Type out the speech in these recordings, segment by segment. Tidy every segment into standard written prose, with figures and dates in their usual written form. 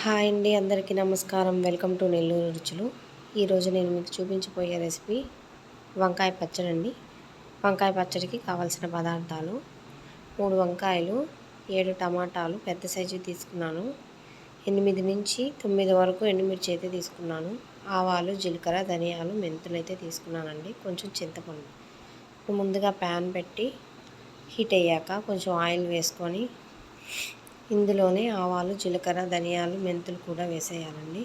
Hi అండి, అందరికీ నమస్కారం. వెల్కమ్ టు నెల్లూరు రుచులు. ఈరోజు నేను మీకు చూపించబోయే రెసిపీ వంకాయ పచ్చడి అండి. వంకాయ పచ్చడికి కావాల్సిన పదార్థాలు: 3 వంకాయలు, 7 టమాటాలు పెద్ద సైజు తీసుకున్నాను, 8 నుంచి 9 వరకు ఎండుమిర్చి అయితే తీసుకున్నాను, ఆవాలు, జీలకర్ర, ధనియాలు, మెంతులు అయితే తీసుకున్నానండి, కొంచెం చింతపండు. ఇప్పుడు ముందుగా ప్యాన్ పెట్టి హీట్ అయ్యాక కొంచెం ఆయిల్ వేసుకొని ఇందులోనే ఆవాలు, జీలకర్ర, ధనియాలు, మెంతులు కూడా వేసేయాలండి.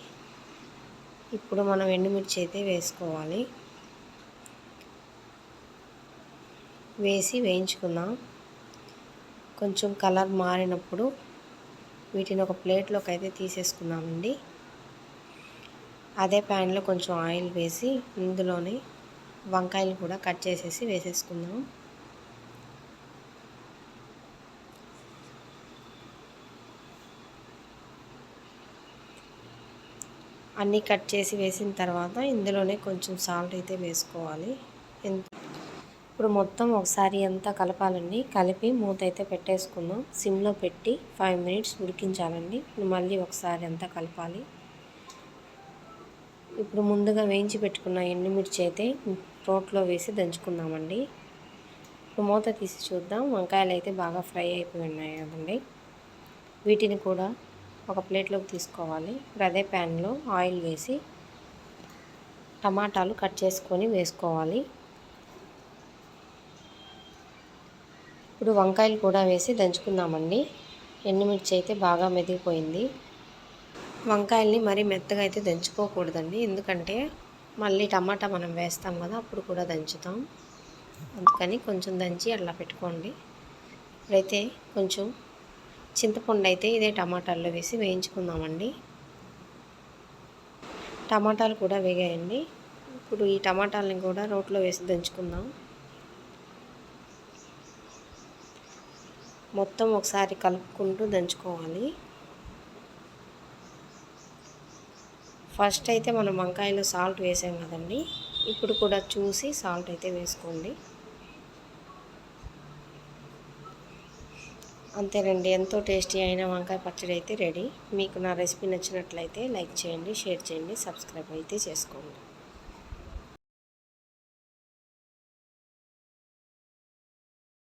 ఇప్పుడు మనం ఎండుమిర్చి అయితే వేసుకోవాలి. వేసి వేయించుకుందాం. కొంచెం కలర్ మారినప్పుడు వీటిని ఒక ప్లేట్లోకి అయితే తీసేసుకుందామండి. అదే ప్యాన్లో కొంచెం ఆయిల్ వేసి ఇందులోనే వంకాయలు కూడా కట్ చేసేసి వేసేసుకుందాం. అన్నీ కట్ చేసి వేసిన తర్వాత ఇందులోనే కొంచెం సాల్ట్ అయితే వేసుకోవాలి. ఇప్పుడు మొత్తం ఒకసారి అంతా కలపాలండి. కలిపి మూత అయితే పెట్టేసుకుందాం. సిమ్లో పెట్టి 5 మినిట్స్ ఉడికించాలండి. మళ్ళీ ఒకసారి అంతా కలపాలి. ఇప్పుడు ముందుగా వేయించి పెట్టుకున్న ఎండుమిర్చి అయితే రోట్లో వేసి దంచుకుందామండి. ఇప్పుడు మూత తీసి చూద్దాం. వంకాయలు అయితే బాగా ఫ్రై అయిపోయి ఉన్నాయి కదండి. వీటిని కూడా ఒక ప్లేట్లోకి తీసుకోవాలి. ఇప్పుడు అదే ప్యాన్లో ఆయిల్ వేసి టమాటాలు కట్ చేసుకొని వేసుకోవాలి. ఇప్పుడు వంకాయలు కూడా వేసి దంచుకుందామండి. ఎండుమిర్చి అయితే బాగా మెదిగిపోయింది. వంకాయల్ని మరీ మెత్తగా అయితే దంచుకోకూడదండి, ఎందుకంటే మళ్ళీ టమాటా మనం వేస్తాం కదా, అప్పుడు కూడా దంచుతాం. అందుకని కొంచెం దంచి అట్లా పెట్టుకోండి. ఇప్పుడైతే కొంచెం చింతపండు అయితే ఇదే టమాటాల్లో వేసి వేయించుకుందామండి. టమాటాలు కూడా వేగాయండి. ఇప్పుడు ఈ టమాటాలని కూడా రోట్లో వేసి దంచుకుందాం. మొత్తం ఒకసారి కలుపుకుంటూ దంచుకోవాలి. ఫస్ట్ అయితే మనం వంకాయలో సాల్ట్ వేసాం కదండి, ఇప్పుడు కూడా చూసి సాల్ట్ అయితే వేసుకోండి. అంతేనండి, ఎంతో టేస్టీ అయిన వంకాయ పచ్చడి అయితే రెడీ. మీకు నా రెసిపీ నచ్చినట్లయితే లైక్ చేయండి, షేర్ చేయండి, సబ్స్క్రైబ్ అయితే చేసుకోండి.